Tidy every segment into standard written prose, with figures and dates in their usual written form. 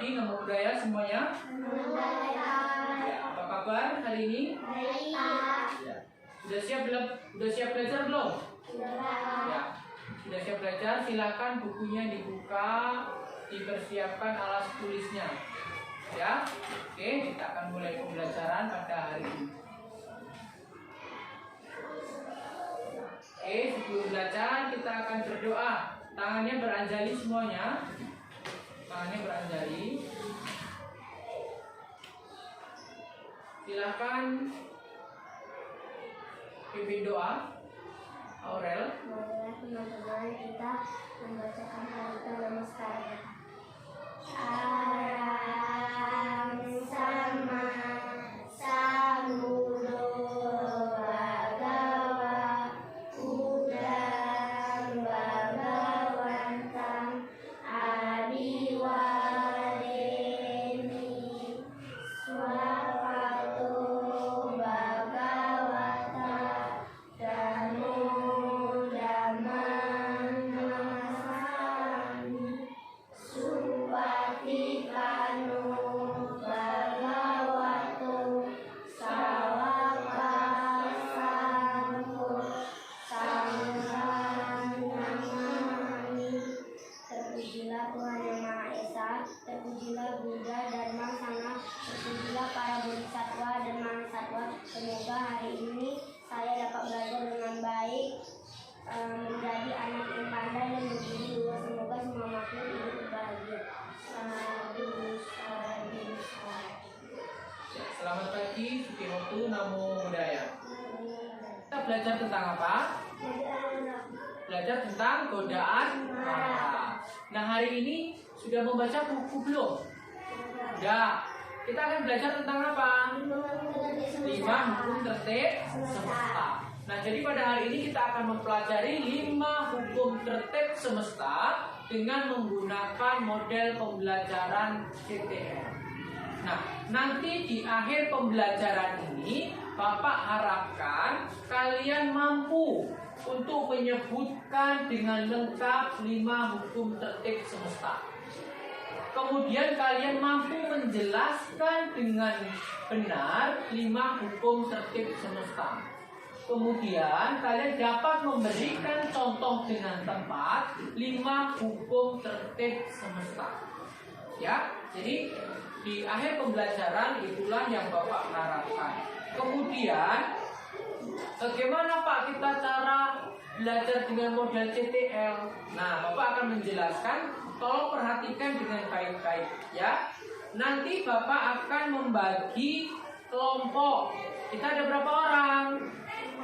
pagi, nama budaya semuanya. Ya, apa kabar hari ini? Ya. Sudah siap belajar belum? Ya. Sudah siap belajar? Silakan bukunya dibuka, dipersiapkan alas tulisnya. Ya. Oke, kita akan mulai pembelajaran pada hari ini. Oke, sebelum belajar kita akan berdoa. Tangannya beranjali semuanya. Tangannya beranjali. Silakan pimpin doa. Aurel. Marilah teman-teman kita membacakan kalimat namaskar. Aram sama samudra bhagawa udang bhagawantam adiwareni swakato bhagawata dano dhammam namasami supatikano bhagavato sawakasangko sanghang namami. Terpujilah Tuhan Yang Maha Esa, terpujilah Buddha, Dharma, Sangha, terpujilah para bodhisattva dan mahasatwa. Semoga hari ini saya dapat belajar dengan baik, menjadi anak yang pandai dan berbudi luas. Semoga semua makhluk hidup berbahagia. Sadu, sadu, sadu. Selamat pagi, Suki waktu, namo budaya. Kita belajar tentang apa? Belajar tentang godaan mara. Nah, hari ini sudah membaca buku belum? Sudah. Kita akan belajar tentang apa? 5 hukum tertib semesta. Nah, jadi pada hari ini kita akan mempelajari 5 hukum tertib semesta dengan menggunakan model pembelajaran CTL. Nah, nanti di akhir pembelajaran ini Bapak harapkan kalian mampu untuk menyebutkan dengan lengkap 5 hukum tertib semesta. Kemudian kalian mampu menjelaskan dengan benar 5 hukum tertib semesta. Kemudian kalian dapat memberikan contoh dengan tepat 5 hukum tertib semesta. Ya, jadi di akhir pembelajaran itulah yang Bapak harapkan. Kemudian bagaimana Pak kita cara belajar dengan model CTL? Nah, Bapak akan menjelaskan. Tolong perhatikan dengan baik-baik ya. Nanti Bapak akan membagi kelompok. Kita ada berapa orang?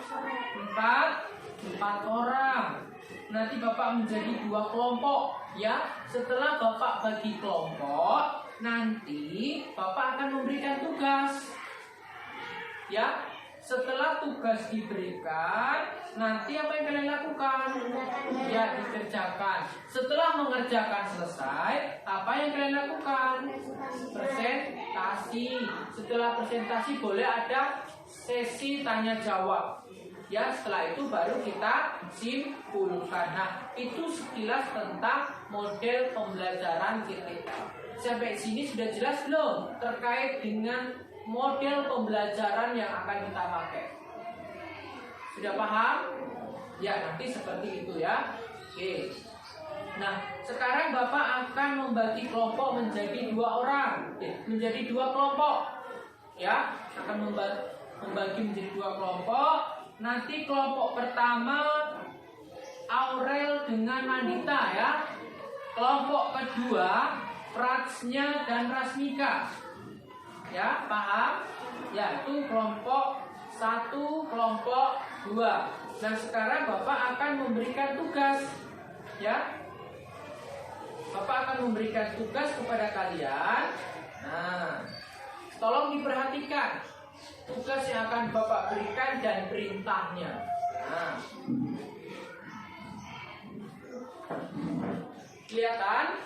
4 orang. Nanti Bapak menjadi 2 kelompok ya. Setelah Bapak bagi kelompok, nanti Bapak akan memberikan tugas. Ya. Setelah tugas diberikan, nanti apa yang kalian lakukan? Ya, dikerjakan. Setelah mengerjakan selesai, apa yang kalian lakukan? Presentasi. Setelah presentasi boleh ada sesi tanya jawab. Ya, setelah itu baru kita simpulkan. Nah, itu sekilas tentang model pembelajaran CTL. Sampai sini sudah jelas belum terkait dengan model pembelajaran yang akan kita pakai? Sudah paham? Ya, nanti seperti itu ya. Oke. Nah, sekarang Bapak akan membagi kelompok menjadi 2 orang. Menjadi 2 kelompok. Ya, akan membagi menjadi 2 kelompok. Nanti kelompok pertama Aurel dengan Nandita ya. Kelompok kedua Pratsnya dan Rasmika. Ya, paham? Ya, itu kelompok 1, kelompok 2. Nah, sekarang Bapak akan memberikan tugas. Ya. Bapak akan memberikan tugas kepada kalian. Nah, tolong diperhatikan tugas yang akan Bapak berikan dan perintahnya. Nah. Kelihatan?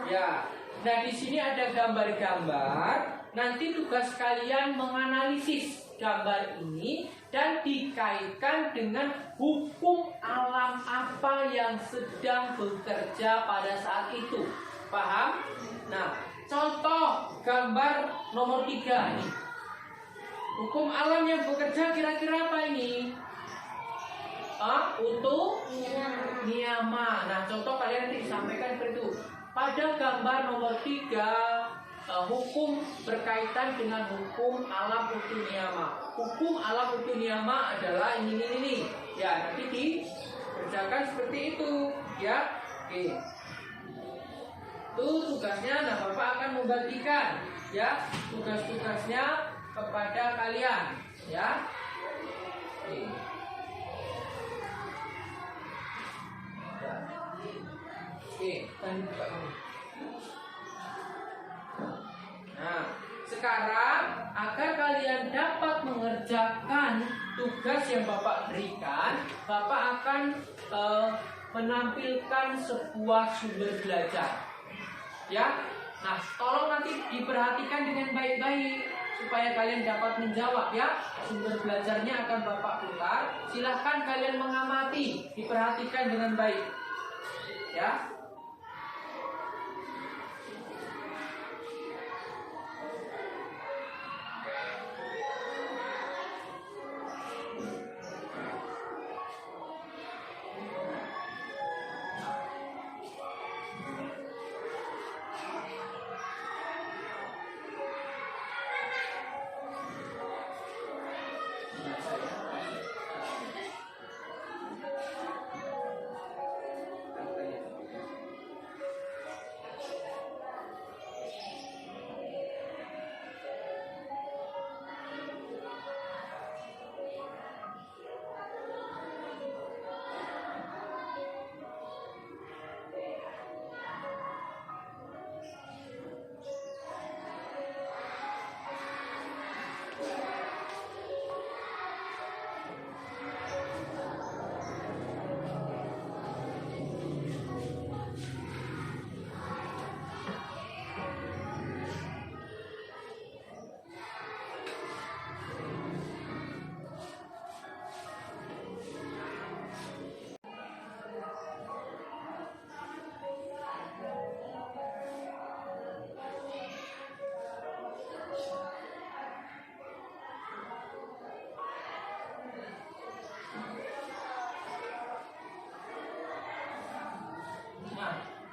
Ya. Nah, di sini ada gambar-gambar. Nanti tugas kalian menganalisis gambar ini dan dikaitkan dengan hukum alam apa yang sedang bekerja pada saat itu. Paham? Nah, contoh gambar nomor 3 ini. Hukum alam yang bekerja kira-kira apa ini? Utuh niyama. Nah, contoh kalian nanti disampaikan seperti itu. Pada gambar nomor 3, hukum berkaitan dengan hukum alam utuh niyama. Hukum alam utuh niyama adalah ini. Ya, nanti dikerjakan seperti itu. Ya, oke. Itu tugasnya. Nah, Bapak akan membagikan ya tugas-tugasnya kepada kalian. Ya, oke. Nah, sekarang agar kalian dapat mengerjakan tugas yang Bapak berikan, Bapak akan menampilkan sebuah sumber belajar. Ya, nah tolong nanti diperhatikan dengan baik-baik supaya kalian dapat menjawab ya. Sumber belajarnya akan Bapak putar. Silahkan kalian mengamati, diperhatikan dengan baik. Ya.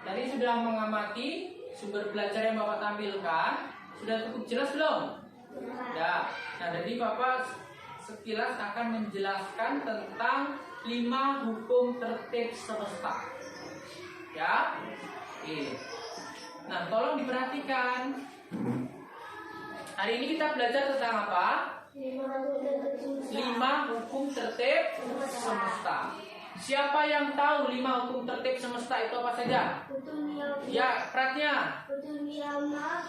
Tadi sudah mengamati sumber belajar yang Bapak tampilkan. Sudah cukup jelas belum? Ya. Nah, jadi Bapak sekilas akan menjelaskan tentang 5 hukum tertib semesta. Ya. Oke. Nah, tolong diperhatikan. Hari ini kita belajar tentang apa? 5 hukum tertib semesta. Siapa yang tahu 5 hukum tertib semesta itu apa saja? Ya, perhatian. Utuh niyama,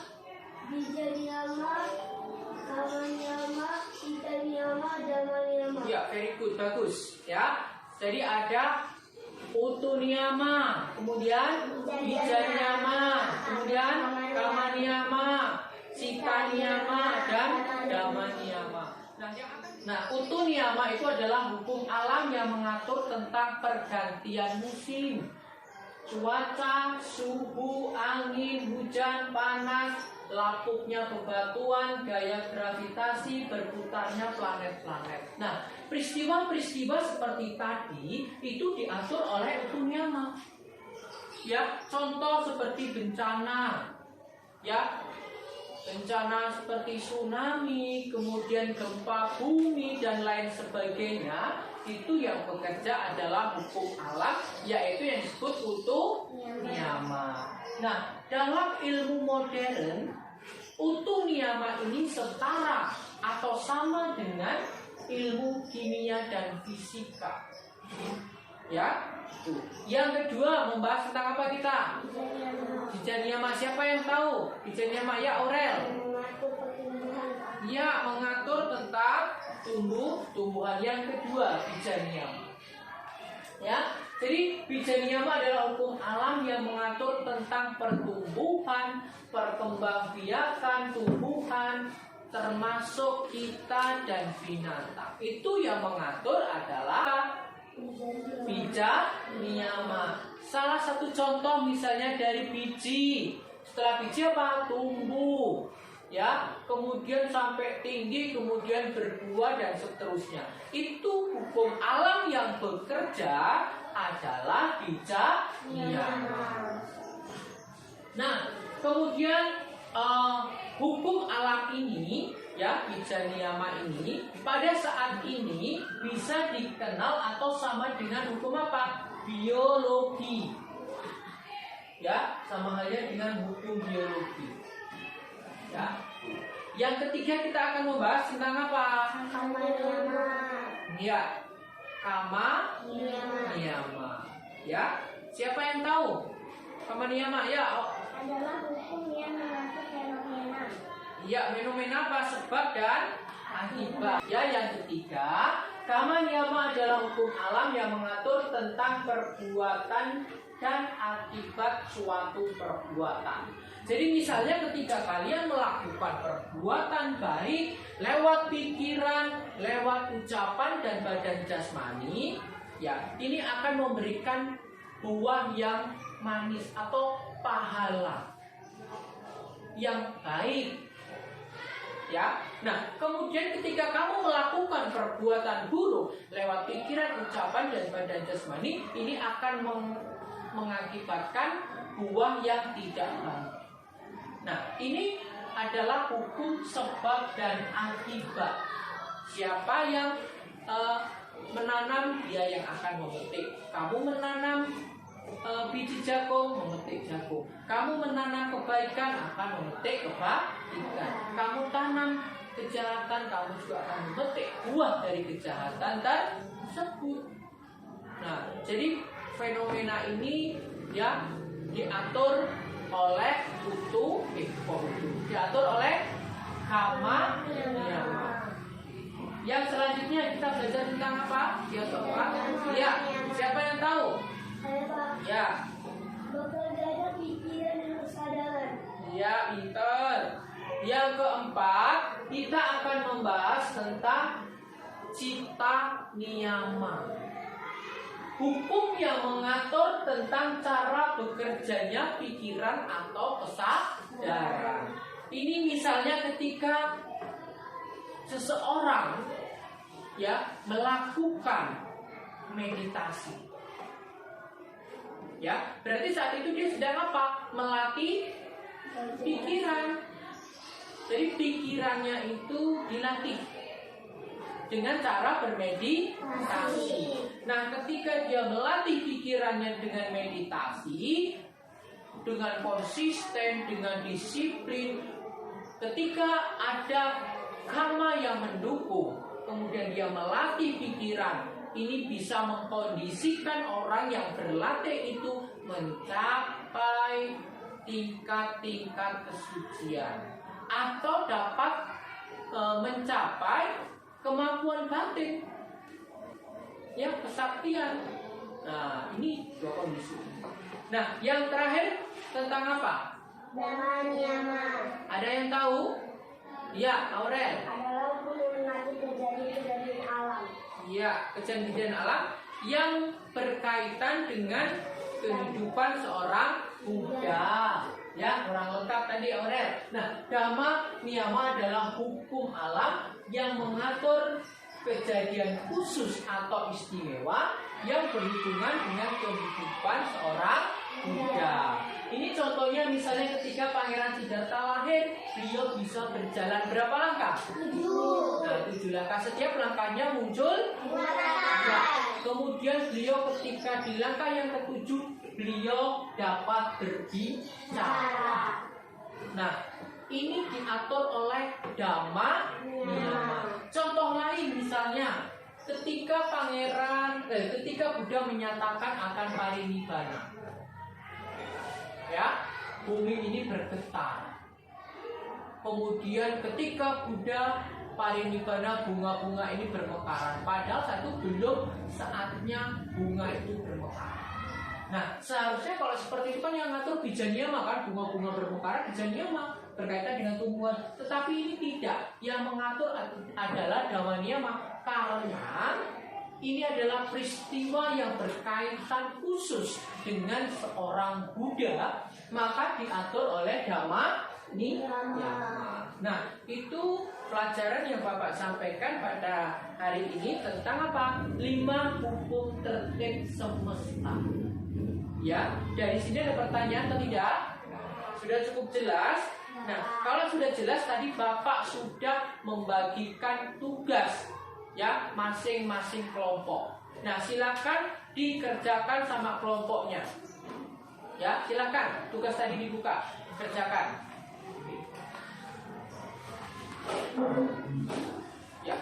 bija niyama, kama niyama, cita niyama, dhamma niyama. Ya, very good, bagus. Ya, jadi ada utuh niyama, kemudian bija niyama, kemudian kama niyama, cita niyama, dan dhamma niyama. Nah, utuh niyama itu adalah hukum alam yang mengatur tentang pergantian musim, cuaca, suhu, angin, hujan, panas, lapuknya bebatuan, gaya gravitasi, berputarnya planet-planet. Nah, peristiwa-peristiwa seperti tadi itu diatur oleh utuh niyama. Ya, contoh seperti bencana, ya. Bencana seperti tsunami, kemudian gempa bumi, dan lain sebagainya, itu yang bekerja adalah hukum alam, yaitu yang disebut utuh niyama. Nah, dalam ilmu modern, utuh niyama ini setara atau sama dengan ilmu kimia dan fisika. Ya, yang kedua membahas tentang apa kita? Bija niyama, siapa yang tahu? Bija niyama, ya Aurel. Ya, mengatur tentang tumbuhan. Yang kedua, bija niyama. Ya, jadi bija niyama adalah hukum alam yang mengatur tentang pertumbuhan, perkembangbiakan tumbuhan, termasuk kita dan binatang. Itu yang mengatur adalah bija niyama. Salah satu contoh misalnya dari biji. Setelah biji apa? Tumbuh. Ya, kemudian sampai tinggi, kemudian berbuah dan seterusnya. Itu hukum alam yang bekerja adalah bija niyama. Nah, kemudian hukum alam ini, ya, bija niyama ini pada saat ini bisa dikenal atau sama dengan hukum apa? Biologi. Ya, sama halnya dengan hukum biologi. Ya. Yang ketiga kita akan membahas tentang apa? Kama niyama. Ya, kama niyama. Ya, siapa yang tahu? Kama niyama, ya. Adalah hukum yang mengatur fenomena. Ya, fenomena apa? Sebab dan akibat. Ya, yang ketiga, kama niyama adalah hukum alam yang mengatur tentang perbuatan dan akibat suatu perbuatan. Jadi misalnya ketika kalian melakukan perbuatan baik lewat pikiran, lewat ucapan dan badan jasmani, ya, ini akan memberikan buah yang manis atau pahala yang baik. Ya. Nah, kemudian ketika kamu melakukan perbuatan buruk lewat pikiran, ucapan dan badan jasmani, ini akan mengakibatkan buah yang tidak baik. Nah, ini adalah hukum sebab dan akibat. Siapa yang menanam, dia yang akan memetik. Kamu menanam biji jagung, memetik jagung. Kamu menanam kebaikan, akan memetik kebaikan. Kamu tanam kejahatan, kamu juga akan memetik buah dari kejahatan tersebut. Nah, jadi fenomena ini ya diatur oleh diatur oleh kama niyama. Yang selanjutnya kita belajar tentang apa? Filsafat. Ya, siapa yang tahu? Ya. Bekerja pikiran dan kesadaran. Ya, pinter. Yang keempat, kita akan membahas tentang cita niyama. Hukum yang mengatur tentang cara bekerjanya pikiran atau kesadaran. Ini misalnya ketika seseorang ya melakukan meditasi. Ya, berarti saat itu dia sedang apa? Melatih pikiran. Jadi pikirannya itu dilatih dengan cara bermeditasi. Nah, ketika dia melatih pikirannya dengan meditasi, dengan konsisten, dengan disiplin, ketika ada karma yang mendukung, kemudian dia melatih pikiran, ini bisa mengkondisikan orang yang berlatih itu mencapai tingkat-tingkat kesucian atau dapat mencapai kemampuan batin, ya, kesaktian. Nah, ini dua kondisi. Nah, yang terakhir tentang apa? Dhamma niyama. Ada yang tahu? Ya, Aurel. Adalah hukum yang mengatur kejadian-kejadian alam. Ya, kejadian alam yang berkaitan dengan kehidupan seorang Buddha. Ya, kurang lengkap tadi Aurel. Nah, Dhamma niyama adalah hukum alam yang mengatur kejadian khusus atau istimewa yang berhubungan dengan kehidupan seorang Buddha. Ini contohnya misalnya ketika Pangeran Siddhartha lahir, beliau bisa berjalan berapa langkah? 7. Nah, 7 langkah. Setiap langkahnya muncul 2 ya. Kemudian beliau ketika di langkah yang ke-7 beliau dapat berbicara. Nah, ini diatur oleh Dhamma niyama. Contoh lain misalnya ketika ketika Buddha menyatakan akan parinibbana. Ya, bumi ini bergetar. Kemudian ketika Buddha parinibbana, bunga-bunga ini bermekaran. Padahal satu belum saatnya bunga itu bermekaran. Nah, seharusnya kalau seperti itu kan yang ngatur bija niyama kan, bunga-bunga bermekaran bija niyama berkaitan dengan tumbuhan. Tetapi ini tidak. Yang mengatur adalah Dhamma niyama. Karena ini adalah peristiwa yang berkaitan khusus dengan seorang Buddha, maka diatur oleh Dhamma Niyama. Nah, itu pelajaran yang Bapak sampaikan pada hari ini tentang apa? 5 hukum tertib semesta. Ya, dari sini ada pertanyaan atau tidak? Sudah cukup jelas? Nah, kalau sudah jelas tadi Bapak sudah membagikan tugas ya masing-masing kelompok. Nah, silakan dikerjakan sama kelompoknya. Ya, silakan tugas tadi dibuka, kerjakan. Ya.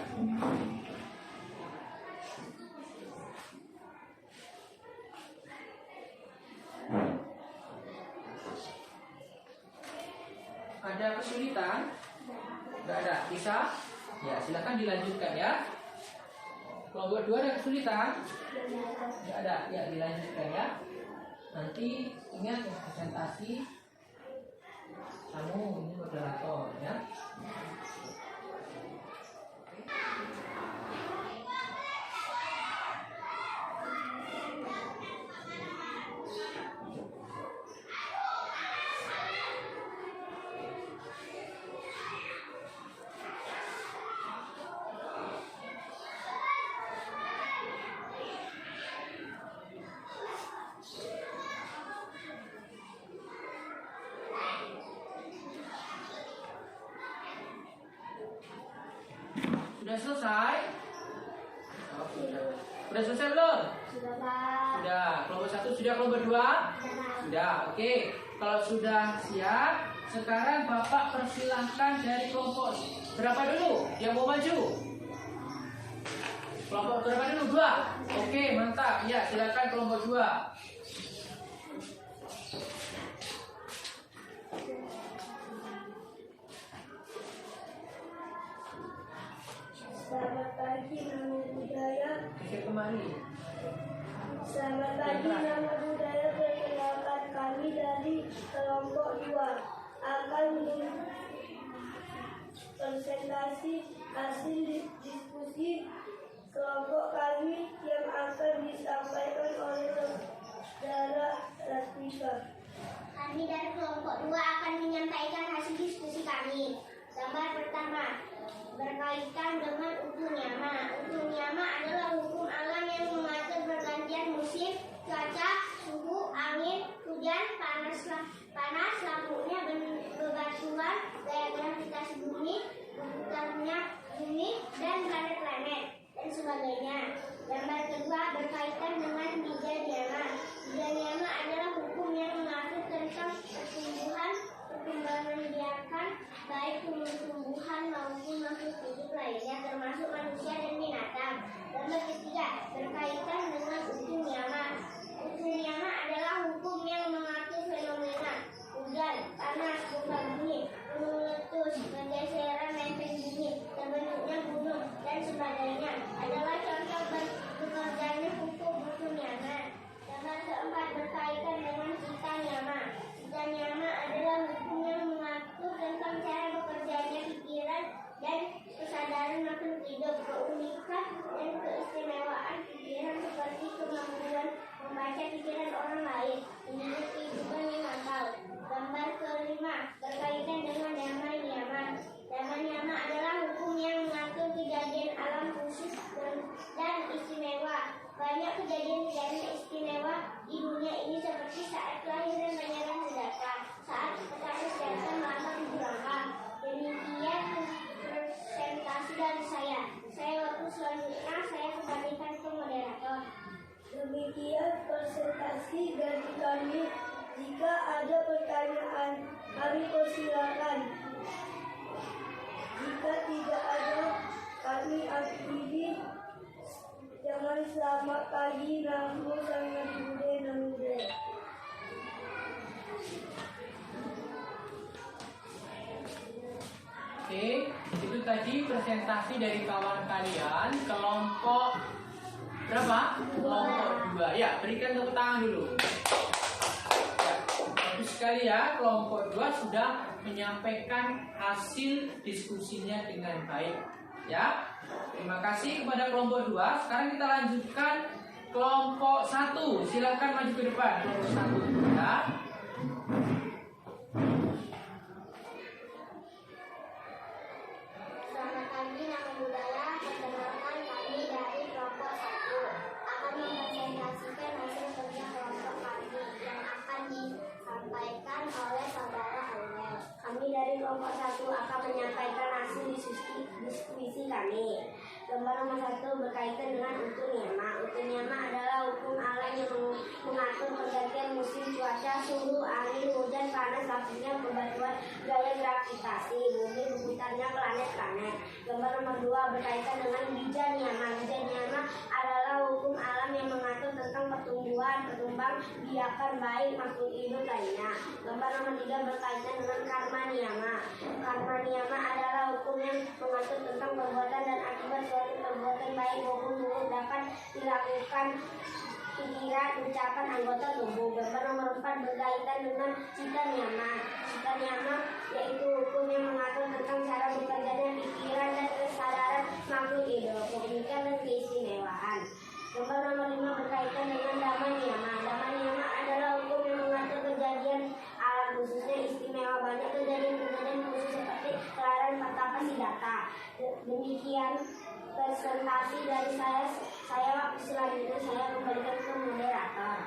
Ada kesulitan? Enggak ada. Bisa? Ya, silakan dilanjutkan ya. Kelompok 2 ada kesulitan? Enggak ada. Ya, dilanjutkan ya. Nanti ingat presentasi kamu ini moderator ya. Sudah selesai? Oh, sudah selesai belum? Sudah, Pak. Sudah. Kelompok 1 sudah, kelompok 2? Sudah. Oke. Kalau sudah siap, sekarang Bapak persilahkan dari kelompok berapa dulu yang mau maju? Kelompok berapa dulu? 2. Oke, mantap. Ya, silakan kelompok 2. Selamat pagi, Namo Buddhaya. Kemari. Selamat pagi, Namo Buddhaya. Perkenalkan kami dari kelompok 2 akan presentasi hasil diskusi kelompok kami yang akan disampaikan oleh saudara Latifah. Kami dari kelompok 2 akan menyampaikan hasil diskusi kami. Gambar pertama berkaitan dengan utuh nyama. Utuh nyama adalah hukum alam yang mengatur pergantian musim, cuaca, suhu, angin, hujan, panas, lampunya, bebatuan, gaya gravitasi bumi, berputarnya bumi, dan planet-planet, dan sebagainya. Gambar kedua berkaitan dengan tiga nyama. Tiga nyama adalah hukum yang mengatur tentang perkembangan biakan, baik tumbuhan maupun makhluk hidup lainnya, termasuk manusia dan binatang. Gambar ketiga berkaitan dengan utuh nyama. Utuh nyama adalah hukum yang mengatur fenomena hujan, panas, gempa bumi, gunung meletus, pergeseran lempeng bumi, terbentuknya gunung, dan sebagainya adalah contoh bekerjanya hukum utuh nyama. Gambar keempat berkaitan dengan cita nyama. Cita nyama adalah hukum yang mengatur tentang cara bekerjanya pikiran dan kesadaran makhluk hidup, keunikan dan keistimewaan pikiran seperti kemampuan membaca pikiran orang lain, mendidik kehidupan yang akal. Gambar kelima berkaitan dengan dhamma niyama. Dhamma niyama adalah hukum yang mengatur kejadian alam khusus dan istimewa. Banyak kejadian-kejadian istimewa di dunia ini seperti saat kelahiran Pangeran Siddhartha, saat petani Siddhartha melamar Ibu Rangka. Demikian presentasi dari saya. Waktu selanjutnya saya kembalikan ke moderator. Demikian presentasi dari kami. Jika ada pertanyaan, kami persilakan. Jika tidak ada, kami akhiri. Jangan selamat pagi, Namo Sangat Bude Namude. Oke, itu tadi presentasi dari kawan kalian kelompok berapa? Kelompok 2. Ya, berikan tepuk tangan dulu. Ya, bagus sekali ya, kelompok 2 sudah menyampaikan hasil diskusinya dengan baik. Ya. Terima kasih kepada kelompok 2. Sekarang kita lanjutkan kelompok 1. Silakan maju ke depan kelompok 1. Ya. Selamat pagi, nama budaya. Perkenalkan kami dari kelompok 1 akan mempresentasikan hasil kerja kelompok kami yang akan disampaikan oleh saudara Aurel. Kami dari kelompok 1 akan menyampaikan hasil diskusi kami. Gambar nomor 1 berkaitan dengan utu niyama. Utu niyama adalah hukum alam yang mengatur pergantian musim, cuaca, suhu, angin, hujan, panas, lapsnya, pembatuan, gaya gravitasi, bumi, berputarnya planet-planet. Gambar nomor 2 berkaitan dengan bija niyama. Bija niyama adalah hukum alam yang mengatur tentang pertumbuhan, perkembang biakan baik makhluk hidup lainnya. Gambar nomor 3 berkaitan dengan karma niyama. Karma niyama adalah hukum yang mengatur tentang perbuatan dan akibat suatu perbuatan baik maupun buruk dapat dilakukan pikiran, ucapan anggota tubuh. Gambar nomor 4 berkaitan dengan cita niyama. Cita niyama yaitu hukum yang mengatur tentang cara bekerjanya pikiran dan kesadaran makhluk hidup, keunikan dan keistimewaan. Gambar nomor 5 berkaitan dengan dhamma niyama. Dhamma niyama adalah hukum yang mengatur kejadian alam, khususnya istimewa banyak kejadian-kejadian khusus seperti kelahiran Patapa Siddhartha. Demikian presentasi dari saya. Waktu selanjutnya saya kembalikan ke moderator.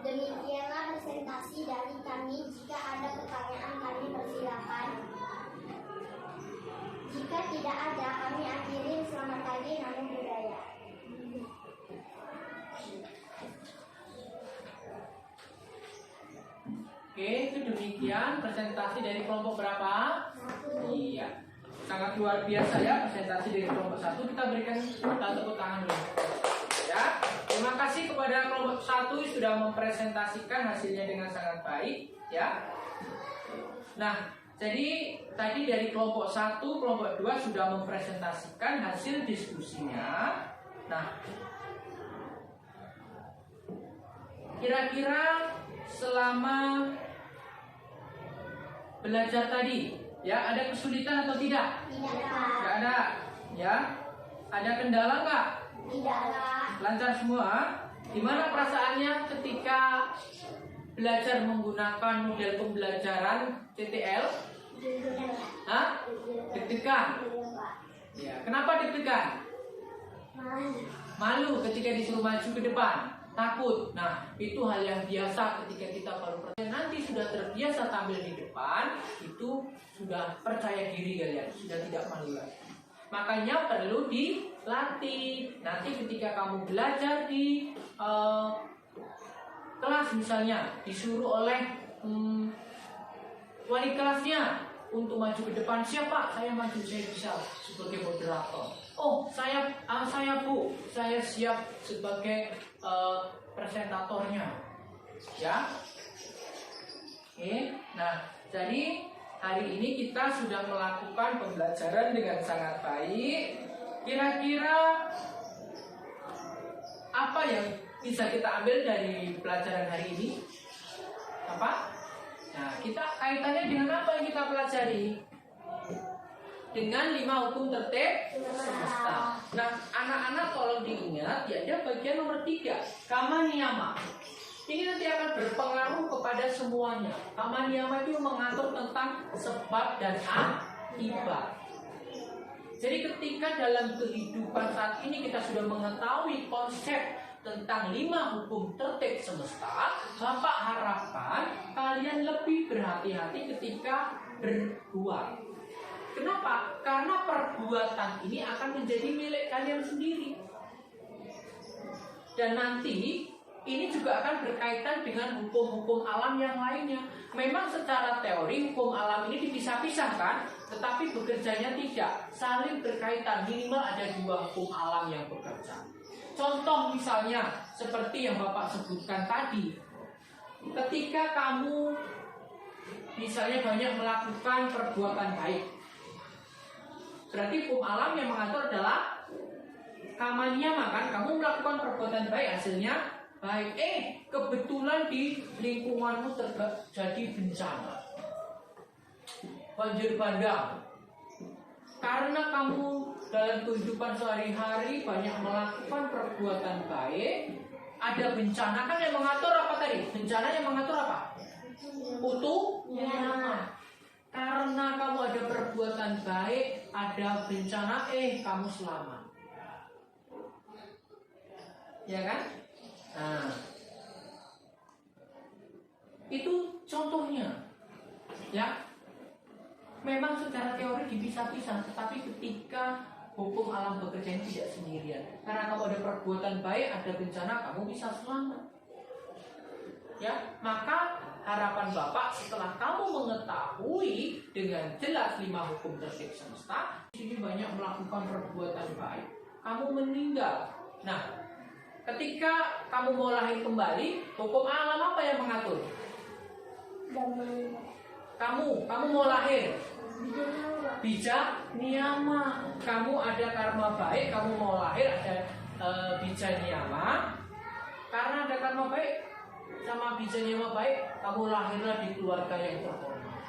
Demikianlah presentasi dari kami. Jika ada pertanyaan kami persilakan. Jika tidak ada, kami akhiri. Selamat pagi, nama budaya. Oke, itu demikian presentasi dari kelompok berapa? 1. Iya. Sangat luar biasa ya presentasi dari kelompok 1. Kita berikan tepuk tangan dulu. Ya. Terima kasih kepada kelompok 1 sudah mempresentasikan hasilnya dengan sangat baik, ya. Nah, jadi tadi dari kelompok 1, kelompok 2 sudah mempresentasikan hasil diskusinya. Nah, kira-kira selama belajar tadi, ya, ada kesulitan atau tidak? Tidak Tidak ada, ya. Ada kendala nggak? Tidak ada. Lancar semua. Gimana perasaannya ketika belajar menggunakan model pembelajaran CTL? Hah? Deg-degan. Ya. Kenapa deg-degan? Malu ketika disuruh maju ke depan. Takut. Nah, itu hal yang biasa ketika kita baru nanti sudah terbiasa tampil di depan, itu sudah percaya diri kalian, sudah tidak malu lagi. Makanya perlu dilatih. Nanti ketika kamu belajar di kelas misalnya, disuruh oleh wali kelasnya untuk maju ke depan, siapa? Saya maju, saya bisa sebagai moderator. Oh, saya Bu, saya siap sebagai presentatornya. Ya. Oke. Nah, jadi hari ini kita sudah melakukan pembelajaran dengan sangat baik. Kira-kira apa yang bisa kita ambil dari pelajaran hari ini? Apa? Nah, kita kaitannya dengan apa yang kita pelajari? Dengan 5 hukum tertib semesta. Nah, anak-anak tolong diingat, ya, ada bagian nomor 3, kama niyama. Ini nanti akan berpengaruh kepada semuanya. Kama niyama itu mengatur tentang sebab dan akibat. Jadi ketika dalam kehidupan saat ini kita sudah mengetahui konsep tentang 5 hukum tertib semesta, Bapak harapkan kalian lebih berhati-hati ketika berbuat. Kenapa? Karena perbuatan ini akan menjadi milik kalian sendiri. Dan nanti ini juga akan berkaitan dengan hukum-hukum alam yang lainnya. Memang secara teori hukum alam ini dipisah-pisahkan, tetapi bekerjanya tidak. Saling berkaitan, minimal ada 2 hukum alam yang bekerja. Contoh misalnya seperti yang Bapak sebutkan tadi. Ketika kamu misalnya banyak melakukan perbuatan baik, berarti hukum alam yang mengatur adalah kama niyama, kan? Kamu melakukan perbuatan baik, hasilnya baik. Kebetulan di lingkunganmu terjadi bencana, banjir bandang, karena kamu dalam kehidupan sehari-hari banyak melakukan perbuatan baik, ada bencana kan yang mengatur apa tadi? Bencana yang mengatur apa? Utuh nyawa. Karena kamu ada perbuatan baik, ada bencana, kamu selamat. Ya kan? Nah, itu contohnya. Ya, memang secara teori dipisah-pisah, tetapi ketika hukum alam bekerja ini tidak sendirian. Karena kamu ada perbuatan baik, ada bencana, kamu bisa selamat. Ya, maka harapan Bapak setelah kamu mengetahui dengan jelas 5 hukum tertib semesta, di sini banyak melakukan perbuatan baik, kamu meninggal. Nah, ketika kamu mau lahir kembali, hukum alam apa yang mengatur? Kamu mau lahir bijak niyama. Kamu ada karma baik, kamu mau lahir ada bijak niyama. Karena ada karma baik sama bijak niyama baik, kamu lahirlah di keluarga yang terhormat.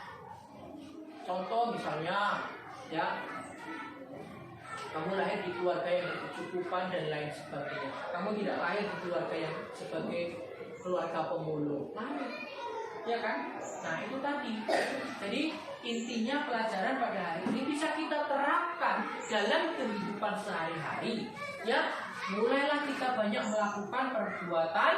Contoh misalnya, ya, kamu lahir di keluarga yang berkecukupan dan lain sebagainya. Kamu tidak lahir di keluarga yang sebagai keluarga pemulung. Ya kan? Nah itu tadi. Jadi intinya pelajaran pada hari ini bisa kita terapkan dalam kehidupan sehari-hari. Ya, mulailah kita banyak melakukan perbuatan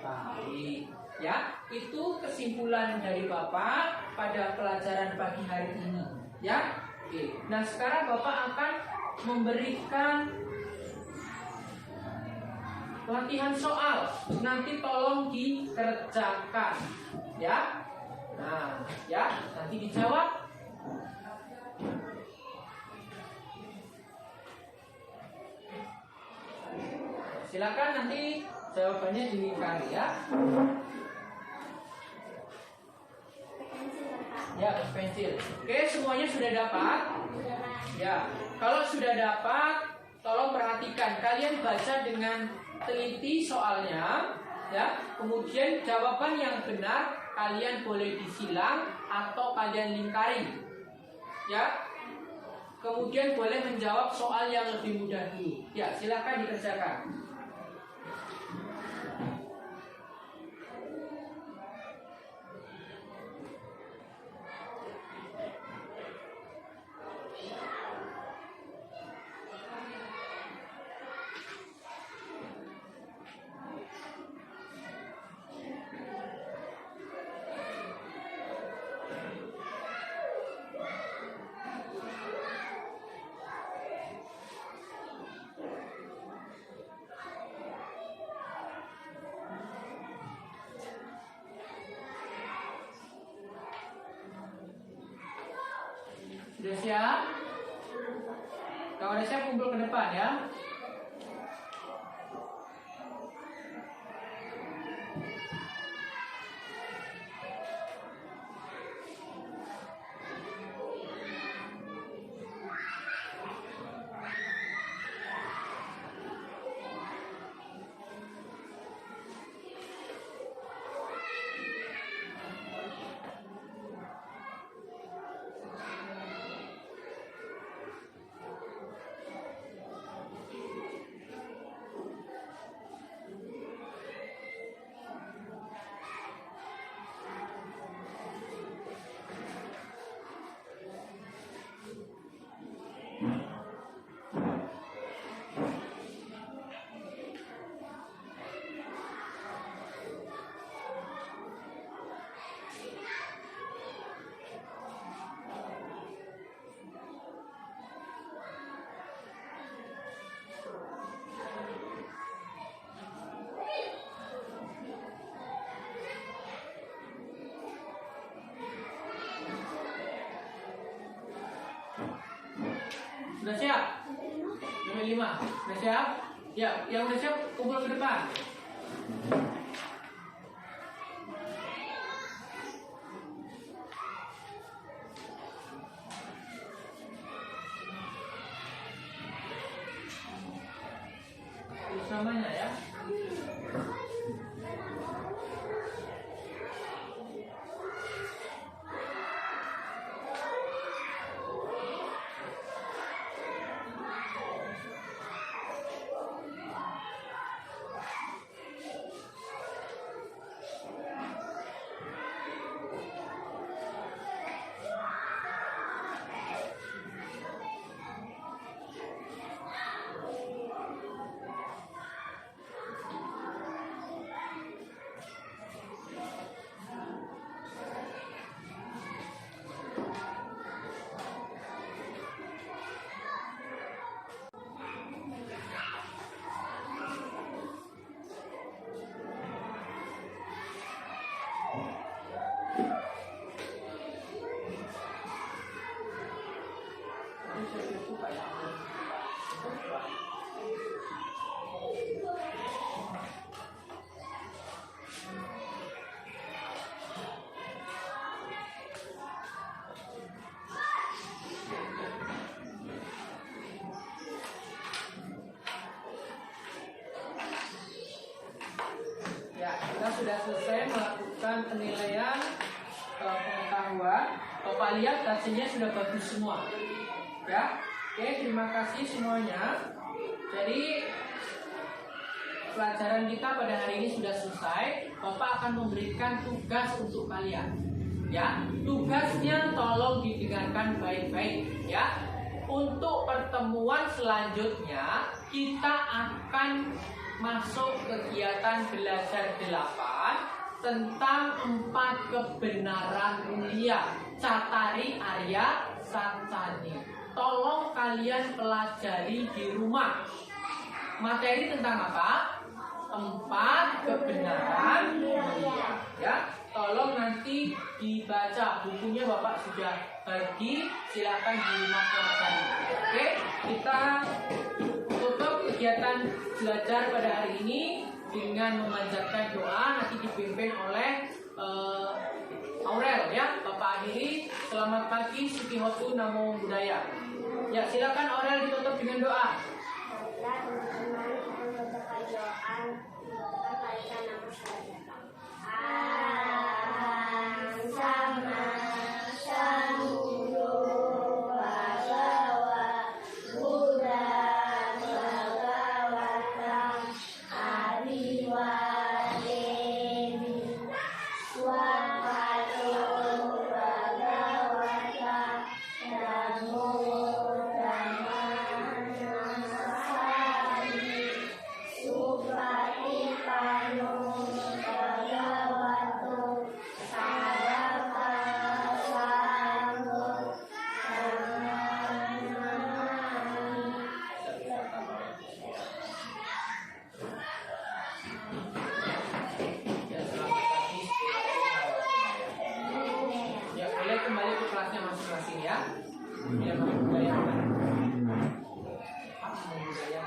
baik. Ya, itu kesimpulan dari Bapak pada pelajaran pagi hari ini. Ya, oke. Nah sekarang Bapak akan memberikan latihan soal. Nanti tolong dikerjakan. Ya, nah, ya, nanti dijawab. Silakan nanti jawabannya dilingkari ya. Ya, pensil. Oke, semuanya sudah dapat? Ya, kalau sudah dapat, tolong perhatikan. Kalian baca dengan teliti soalnya. Ya, kemudian jawaban yang benar kalian boleh disilang atau kalian lingkari. Ya, kemudian boleh menjawab soal yang lebih mudah dulu. Ya, silakan dikerjakan. Sudah siap? Kalau udah siap kumpul ke depan ya. Sudah siap? Nomor 5. Sudah siap? Ya, yang sudah siap kumpul ke depan. Tulis namanya ya. sudah selesai melakukan penilaian pengetahuan. Bapak lihat hasilnya sudah bagus semua. Ya. Oke, terima kasih semuanya. Jadi pelajaran kita pada hari ini sudah selesai. Bapak akan memberikan tugas untuk kalian. Ya, tugasnya tolong didengarkan baik-baik ya. Untuk pertemuan selanjutnya kita akan masuk kegiatan belajar 8 tentang 4 kebenaran mulia. Catari Arya Sancani. Tolong kalian pelajari di rumah. Materi tentang apa? 4 kebenaran mulia. Ya, tolong nanti dibaca, bukunya Bapak sudah bagi, silakan di rumah pelajari. Oke, kita tutup kegiatan belajar pada hari ini dengan memanjatkan doa, nanti dipimpin oleh Aurel ya. Bapak akhiri, selamat pagi, Sukihotu, Namo Buddhaya. Ya, silakan Aurel ditutup dengan doa. Teman-teman kita membacakan doa kalian nama saya. Sama Samudro Bhagawa Buddha Bhagawata Ariwa Dewi Swakato Bhagawata Namo Dhammamsari Supatipano Bhagavato Saraka Sangho Ya, selamat pagi. Ya, boleh kembali ke kelasnya masing-masing ya. Ya, Namo Buddhaya. Namo Buddhaya.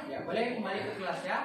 Ya, boleh kembali ke kelas ya.